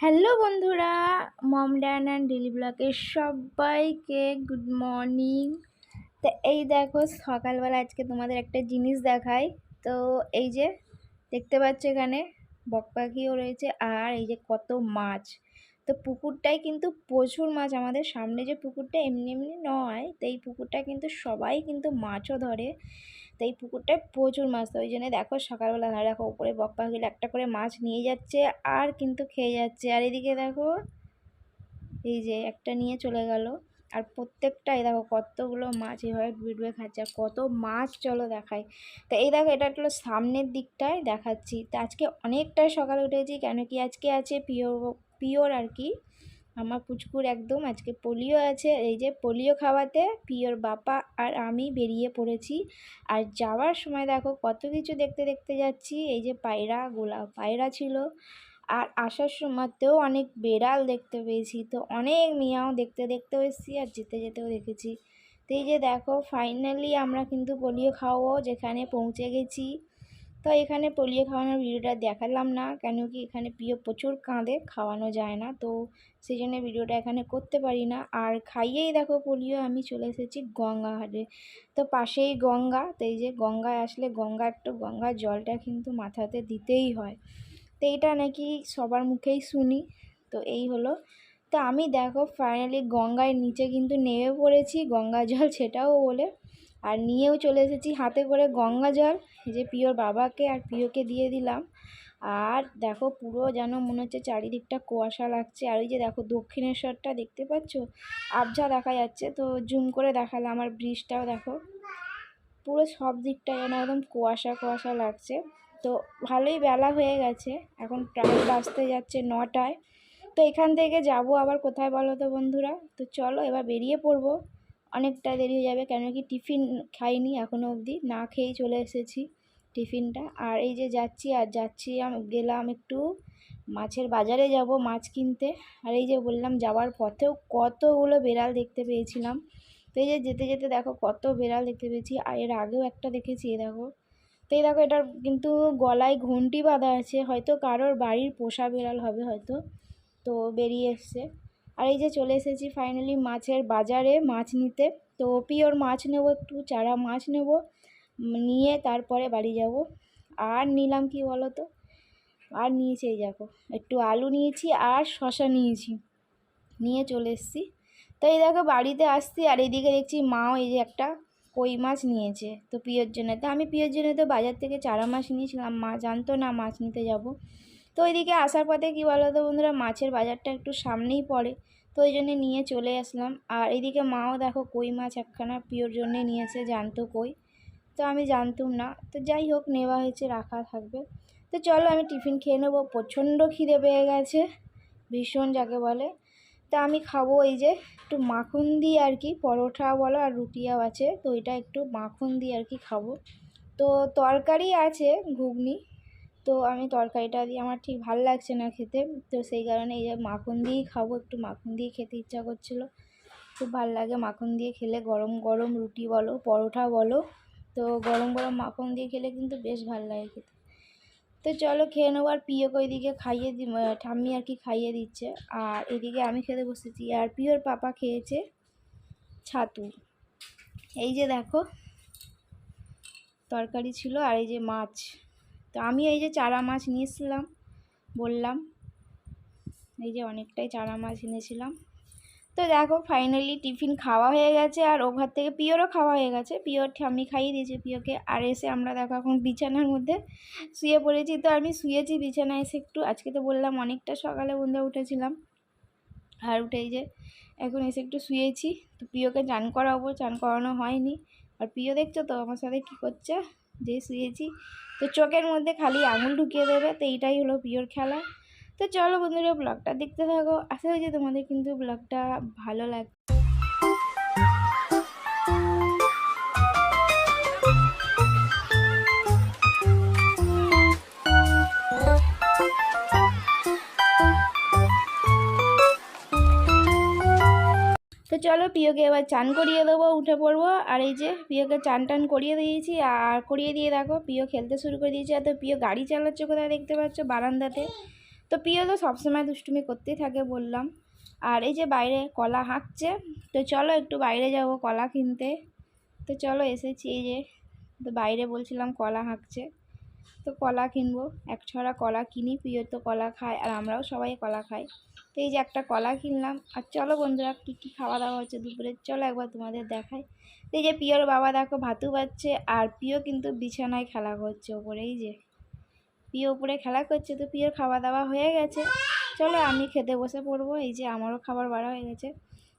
Hello বন্ধুরা, মম Dan and daily ব্লগে সবাইকে গুড মর্নিং। তো এই দেখো সকালবেলা আজকে তোমাদের একটা জিনিস দেখাই। তো এই যে দেখতে পাচ্ছ এখানে বক পাখিও রয়েছে আর এই যে কত মাছ। তো পুকুরটায় কিন্তু প্রচুর মাছ, আমাদের সামনে যে পুকুরটা এমনি এমনি নয়, তো এই পুকুরটা কিন্তু সবাই কিন্তু মাছও ধরে। তো এই পুকুরটায় প্রচুর মাছ, তো ওই জন্য দেখো সকালবেলা দেখো উপরে বক পাখিগুলো একটা করে মাছ নিয়ে যাচ্ছে আর কিন্তু খেয়ে যাচ্ছে। আর এদিকে দেখো এই যে একটা নিয়ে চলে গেল, আর প্রত্যেকটাই দেখো কতগুলো মাছ এভাবে ডুবে ডুবে খাচ্ছে। আর কত মাছ চলো দেখাই। তো এই দেখো এটা হলো সামনের দিকটায় দেখাচ্ছি। তো আজকে অনেকটাই সকালে উঠেছি, কেন কি আজকে আছে পিওর পিওর আর কি আমার পুচকুর একদম আজকে পোলিও আছে। এই যে পোলিও খাওয়াতে পিওর বাবা আর আমি বেরিয়ে পড়েছি। আর যাওয়ার সময় দেখো কত কিছু দেখতে দেখতে যাচ্ছি। এই যে পায়রা ছিল, আর আসার সময়তেও অনেক বেড়াল দেখতে পেয়েছি। তো অনেক মিয়াও দেখতে দেখতেও এসেছি আর যেতে যেতেও দেখেছি। তো এই যে দেখো ফাইনালি আমরা কিন্তু পোলিও খাওয়াবো যেখানে পৌঁছে গেছি। তো এখানে পোলিও খাওয়ানোর ভিডিওটা দেখালাম না, কেন কি এখানে প্রিয় প্রচুর কাঁদে, খাওয়ানো যায় না, তো সেই জন্য ভিডিওটা এখানে করতে পারি না। আর খাইয়েই দেখো পোলিও আমি চলে এসেছি গঙ্গাঘাটে। তো পাশেই গঙ্গা, তো এই যে গঙ্গায় আসলে গঙ্গার জলটা কিন্তু মাথাতে দিতেই হয়। তো এইটা নাকি সবার মুখেই শুনি। তো এই হলো, তো আমি দেখো ফাইনালি গঙ্গার নিচে কিন্তু নেমে পড়েছি গঙ্গা জল সেটাও বলে, আর নিয়েও চলে এসেছি হাতে করে গঙ্গা জল। এই যে প্রিয়র বাবাকে আর প্রিয়কে দিয়ে দিলাম। আর দেখো পুরো যেন মনে হচ্ছে চারিদিকটা কুয়াশা লাগছে। আর ওই যে দেখো দক্ষিণেশ্বরটা দেখতে পাচ্ছ, আবঝা দেখা যাচ্ছে, তো জুম করে দেখালাম। আর ব্রিজটাও দেখো পুরো সব দিকটা যেন একদম কুয়াশা কুয়াশা লাগছে। তো ভালোই বেলা হয়ে গেছে, এখন প্রায় বাজতে যাচ্ছে 9টায়। তো এখান থেকে যাব আবার কোথায় বলো তো বন্ধুরা। তো চলো এবার বেরিয়ে পড়বো, অনেকটা দেরি হয়ে যাবে, কেন কি টিফিন খাইনি এখনও অবধি, না খেয়েই চলে এসেছি টিফিনটা। আর এই যে যাচ্ছি গেলাম একটু মাছের বাজারে যাব মাছ কিনতে। আর এই যে বললাম যাওয়ার পথেও কতগুলো বেড়াল দেখতে পেয়েছিলাম। তো এই যে যেতে যেতে দেখো কত বেড়াল দেখতে পেয়েছি, আর এর আগেও একটা দেখেছি এ দেখো। তো এই দেখো এটার কিন্তু গলায় ঘন্টি বাঁধা আছে, হয়তো কারোর বাড়ির পোষা বেড়াল হবে হয়তো, তো বেরিয়ে এসছে। আর এই যে চলে এসেছি ফাইনালি মাছের বাজারে মাছ নিতে। তো পিওর মাছ নেব, একটু চারা মাছ নেব, নিয়ে তারপরে বাড়ি যাব। আর নিলাম কি বলো তো, আর নিয়েছি এই দেখো একটু আলু নিয়েছি আর শশা নিয়েছি, নিয়ে চলে এসেছি। তো এই দেখো বাড়িতে আসছি, আর এইদিকে দেখছি মাও এই যে একটা কই মাছ নিয়েছে তো পিওর জন্য। তো আমি পিওর জন্য তো বাজার থেকে চারা মাছ নিয়েছিলাম, মা জানতো না মাছ নিতে যাব। তো ওইদিকে আসার পথে কী বলো তো বন্ধুরা, মাছের বাজারটা একটু সামনেই পড়ে, তো ওই জন্যে নিয়ে চলে আসলাম। আর এইদিকে মাও দেখো কই মাছ একখানা পিওর জন্যে নিয়েছে, জানতো কই, তো আমি জানতাম না, তো যাই হোক নেওয়া হয়েছে, রাখা থাকবে। তো চলো আমি টিফিন খেয়ে নেবো, প্রচণ্ড খিদে পেয়ে গেছে, ভীষণ যাকে বলে। তা আমি খাবো এই যে একটু মাখন দিয়ে আর কি, পরোটা বলো আর রুটিও আছে, তো এটা একটু মাখন দিয়ে আর কি খাবো। তো তরকারি আছে ঘুগনি, তো আমি তরকারিটা দিয়ে আমার ঠিক ভাল লাগছে না খেতে, তো সেই কারণে এই যে মাখন দিয়েই খাবো, একটু মাখন দিয়ে খেতে ইচ্ছা করছিলো। খুব ভাল লাগে মাখন দিয়ে খেলে, গরম গরম রুটি বলো পরোটা বলো, তো গরম গরম মাখন দিয়ে খেলে কিন্তু বেশ ভাল লাগে খেতে। তো চলো খেয়ে নেবো। আর প্রিয়কে ওইদিকে খাইয়ে ঠাম্মি আর কি খাইয়ে দিচ্ছে, আর এদিকে আমি খেতে বসেছি। আর প্রিয়র পাপা খেয়েছে ছাতু। এই যে দেখো তরকারি ছিল আর এই যে মাছ। তো আমি এই যে চারা মাছ নিয়েছিলাম বললাম, এই যে অনেকটাই চারা মাছ এনেছিলাম। তো দেখো ফাইনালি টিফিন খাওয়া হয়ে গেছে, আর ওভার থেকে পিওরও খাওয়া হয়ে গেছে, পিওর ঠাম্মি খাইয়ে দিয়েছে পিওকে। আর এসে আমরা দেখো এখন বিছানার মধ্যে শুয়ে পড়েছি। তো আমি শুয়েছি বিছানায় এসে একটু, আজকে তো বললাম অনেকটা সকালে বন্ধুরা উঠেছিলাম, আর উঠেই যে এখন এসে একটু শুয়েছি। তো প্রিয়কে চান করাবো, চান করানো হয়নি। আর প্রিয় দেখছো তো আমার সাথে কী করছে, যে শুয়েছি তো চোখের মধ্যে খালি আঙুল ঢুকিয়ে দেবে, তো এইটাই হলো প্রিয়র খেলা। তো চলো বন্ধুরা ব্লগটা দেখতে থাকো, আশা করি তোমাদের কিন্তু ব্লগটা ভালো লাগবে। তো চলো প্রিয়কে এবার চান করিয়ে দেবো, উঠে পড়বো। আর এই যে প্রিয়কে চান টান করিয়ে দিয়েছি, আর করিয়ে দিয়ে দেখো প্রিয় খেলতে শুরু করে দিয়েছে। আর তো প্রিয় গাড়ি চালাচ্ছে কোথায় দেখতে পাচ্ছ, বারান্দাতে। তো প্রিয় তো সবসময় দুষ্টুমি করতেই থাকে বললাম। আর এই যে বাইরে কলা হাঁকছে, তো চলো একটু বাইরে যাব কলা কিনতে। তো চলো এসেছি, এই যে তো বাইরে বলছিলাম কলা হাঁকছে, তো কলা কিনবো। এক ছড়া কলা কিনি, প্রিয় তো কলা খায় আর আমরাও সবাই কলা খাই। তো এই যে একটা কলা কিনলাম। আর চলো বন্ধুরা কী কী খাওয়া দাওয়া হচ্ছে দুপুরে চলো একবার তোমাদের দেখাই। তো এই যে প্রিয়র বাবা দেখো ভাতু পাচ্ছে, আর প্রিয় কিন্তু বিছানায় খেলা করছে ওপরে। এই যে প্রিয় উপরে খেলা করছে। তো প্রিয়র খাওয়া দাওয়া হয়ে গেছে, চলো আমি খেতে বসে পড়বো। এই যে আমারও খাবার বাড়া হয়ে গেছে,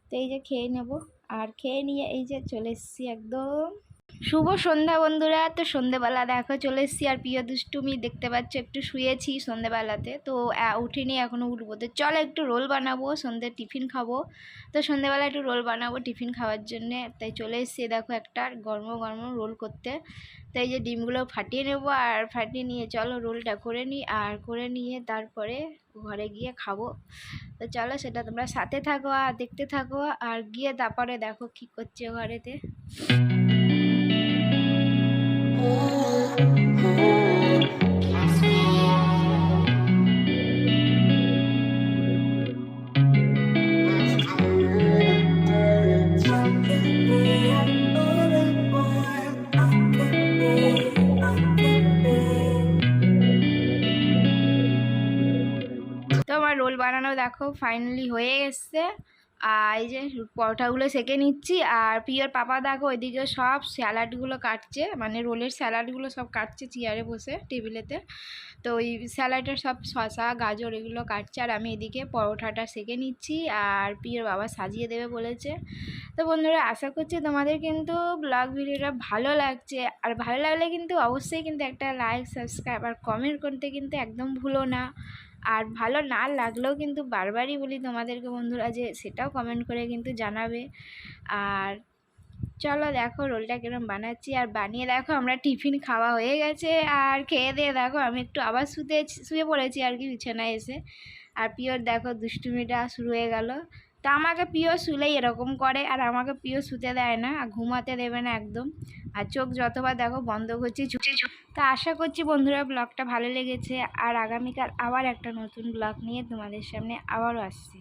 তো এই যে খেয়ে নেব। আর খেয়ে নিয়ে এই যে চলে এসেছি একদম। শুভ সন্ধ্যা বন্ধুরা। তো সন্ধেবেলা দেখো চলে এসেছি, আর প্রিয় দুষ্টুমি দেখতে পাচ্ছ একটু শুয়েছি সন্ধেবেলাতে, তো উঠিনি এখনও উঠবো। তো চলো একটু রোল বানাবো, সন্ধ্যে টিফিন খাবো। তো সন্ধেবেলা একটু রোল বানাবো টিফিন খাওয়ার জন্যে, তাই চলে এসেছি দেখো একটা গরম গরম রোল করতে। তো এই যে ডিমগুলো ফাটিয়ে নেবো, আর ফাটিয়ে নিয়ে চলো রোলটা করে নিই, আর করে নিয়ে তারপরে ঘরে গিয়ে খাবো। তো চলো সেটা তোমরা সাথে থাকো আর দেখতে থাকো, আর গিয়ে তারপরে দেখো কী করছে ঘরেতে। তো আমার রোল বানানো দেখো ফাইনালি হয়ে এসছে। আর এই যে পরোটাগুলো সেঁকে নিচ্ছি, আর প্রিয়র পাপা দেখো ওইদিকে সব স্যালাডগুলো কাটছে, মানে রোলের স্যালাডগুলো সব কাটছে চেয়ারে বসে টেবিলেতে। তো ওই স্যালাডের সব শসা গাজর এগুলো কাটছে, আর আমি এদিকে পরোটাটা সেঁকে নিচ্ছি, আর প্রিয়র বাবা সাজিয়ে দেবে বলেছে। তো বন্ধুরা আশা করছি তোমাদের কিন্তু ব্লগ ভিডিওটা ভালো লাগছে, আর ভালো লাগলে কিন্তু অবশ্যই কিন্তু একটা লাইক সাবস্ক্রাইব আর কমেন্ট করতে কিন্তু একদম ভুলো না। আর ভালো না লাগলেও কিন্তু বারবারই বলি তোমাদেরকে বন্ধুরা যে সেটাও কমেন্ট করে কিন্তু জানাবে। আর চলো দেখো রোলটা কিরম বানাচ্ছি, আর বানিয়ে দেখো আমরা টিফিন খাওয়া হয়ে গেছে। আর খেয়ে দিয়ে দেখো আমি একটু আবার শুয়ে পড়েছি আর কি বিছানায় এসে। আর প্রিয়র দেখো দুষ্টুমিটা শুরু হয়ে গেল। তা আমাকে প্রিয় শুলেই এরকম করে, আর আমাকে প্রিয় শুতে দেয় না, ঘুমাতে দেবে না একদম। আর চোখ যতবার দেখো বন্ধ করছি। তা আশা করছি বন্ধুরা ব্লগটা ভালো লেগেছে, আর আগামীকাল আবার একটা নতুন ব্লগ নিয়ে তোমাদের সামনে আবারও আসছি।